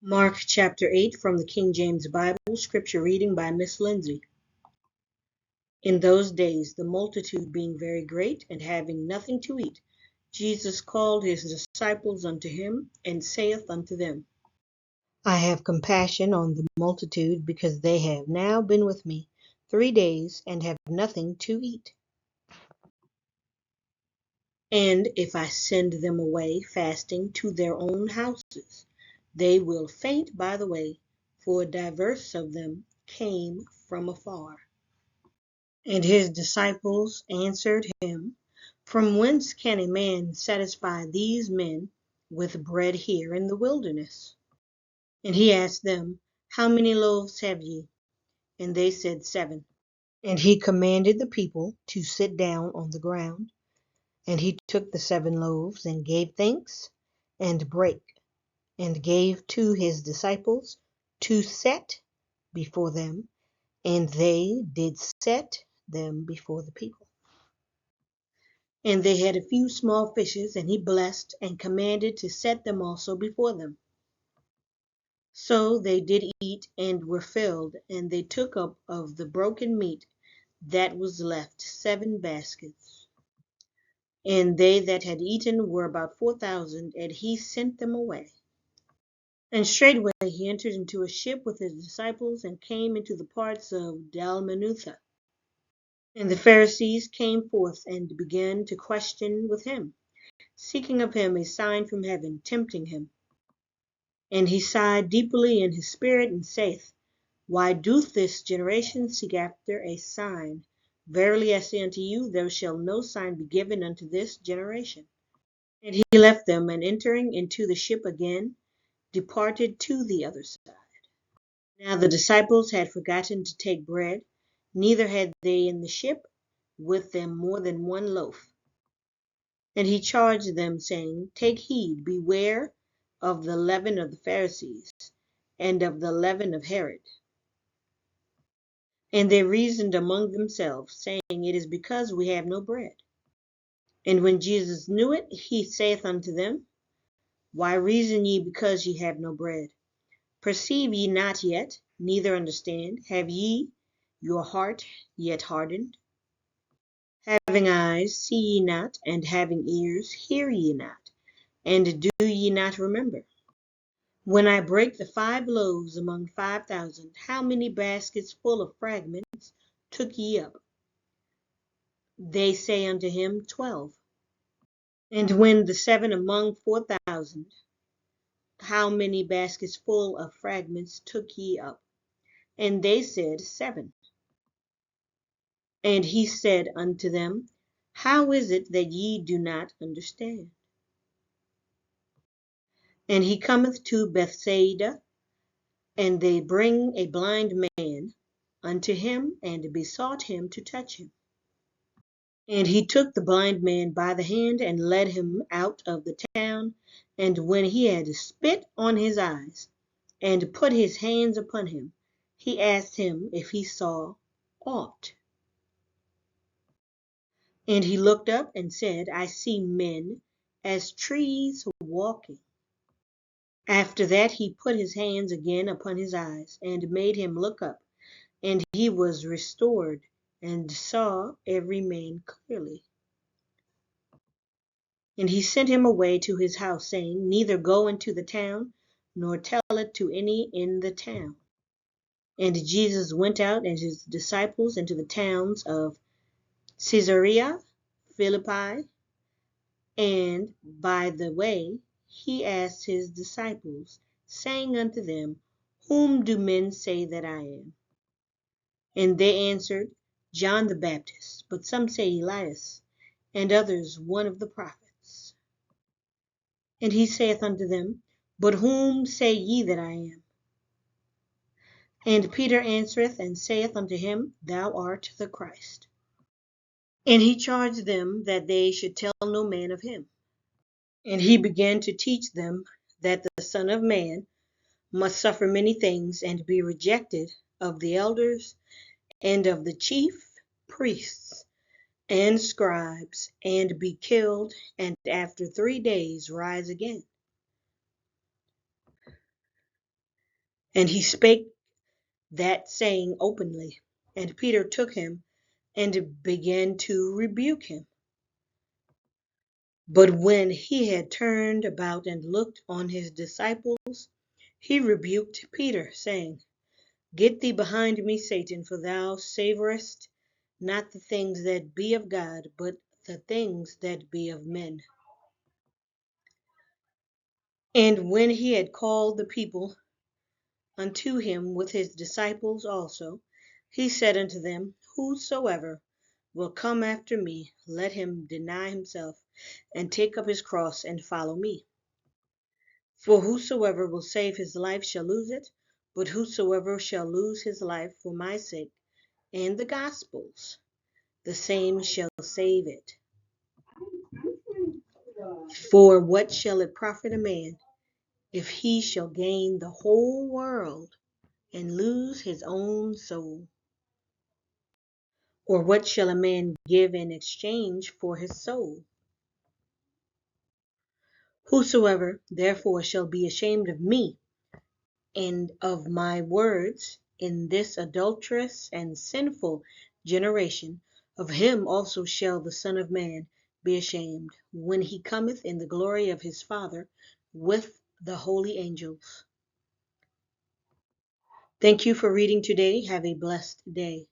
Mark chapter 8 from the King James Bible, scripture reading by Miss Lindsay. In those days, the multitude being very great and having nothing to eat, Jesus called his disciples unto him, and saith unto them, I have compassion on the multitude, because they have now been with me 3 days, and have nothing to eat. And if I send them away fasting to their own houses, they will faint by the way, for divers of them came from afar. And his disciples answered him, From whence can a man satisfy these men with bread here in the wilderness? And he asked them, How many loaves have ye? And they said, 7. And he commanded the people to sit down on the ground. And he took the 7 loaves, and gave thanks, and brake, and gave to his disciples to set before them, and they did set them before the people. And they had a few small fishes, and he blessed, and commanded to set them also before them. So they did eat, and were filled, and they took up of the broken meat that was left 7 baskets. And they that had eaten were about 4,000, and he sent them away. And straightway he entered into a ship with his disciples, and came into the parts of Dalmanutha. And the Pharisees came forth, and began to question with him, seeking of him a sign from heaven, tempting him. And he sighed deeply in his spirit, and saith, Why doth this generation seek after a sign? Verily I say unto you, there shall no sign be given unto this generation. And he left them, and entering into the ship again, departed to the other side. Now the disciples had forgotten to take bread, neither had they in the ship with them more than 1 loaf. And he charged them, saying, Take heed, beware of the leaven of the Pharisees, and of the leaven of Herod. And they reasoned among themselves, saying, It is because we have no bread. And when Jesus knew it, he saith unto them, Why reason ye because ye have no bread? Perceive ye not yet, neither understand? Have ye your heart yet hardened? Having eyes, see ye not, and having ears, hear ye not, and do ye not remember? When I brake the 5 loaves among 5,000, how many baskets full of fragments took ye up? They say unto him, 12. And when the 7 among 4,000, how many baskets full of fragments took ye up? And they said, 7. And he said unto them, How is it that ye do not understand? And he cometh to Bethsaida, and they bring a blind man unto him, and besought him to touch him. And he took the blind man by the hand, and led him out of the town. And when he had spit on his eyes, and put his hands upon him, he asked him if he saw aught. And he looked up and said, I see men as trees walking. After that he put his hands again upon his eyes, and made him look up, and he was restored, and saw every man clearly. And he sent him away to his house, saying, Neither go into the town, nor tell it to any in the town. And Jesus went out, and his disciples, into the towns of Caesarea Philippi, and by the way he asked his disciples, saying unto them, Whom do men say that I am? And they answered, John the Baptist, but some say Elias, and others one of the prophets. And he saith unto them, But whom say ye that I am? And Peter answereth and saith unto him, Thou art the Christ. And he charged them that they should tell no man of him. And he began to teach them that the Son of Man must suffer many things, and be rejected of the elders, and of the chief priests and scribes, and be killed, and after 3 days rise again. And he spake that saying openly. And Peter took him and began to rebuke him. But when he had turned about and looked on his disciples, he rebuked Peter, saying, Get thee behind me, Satan, for thou savorest not the things that be of God, but the things that be of men. And when he had called the people unto him with his disciples also, he said unto them, Whosoever will come after me, let him deny himself, and take up his cross, and follow me. For whosoever will save his life shall lose it, but whosoever shall lose his life for my sake and the gospel's, the same shall save it. For what shall it profit a man if he shall gain the whole world and lose his own soul? Or what shall a man give in exchange for his soul? Whosoever therefore shall be ashamed of me and of my words in this adulterous and sinful generation, of him also shall the Son of Man be ashamed, when he cometh in the glory of his Father with the holy angels. Thank you for reading today. Have a blessed day.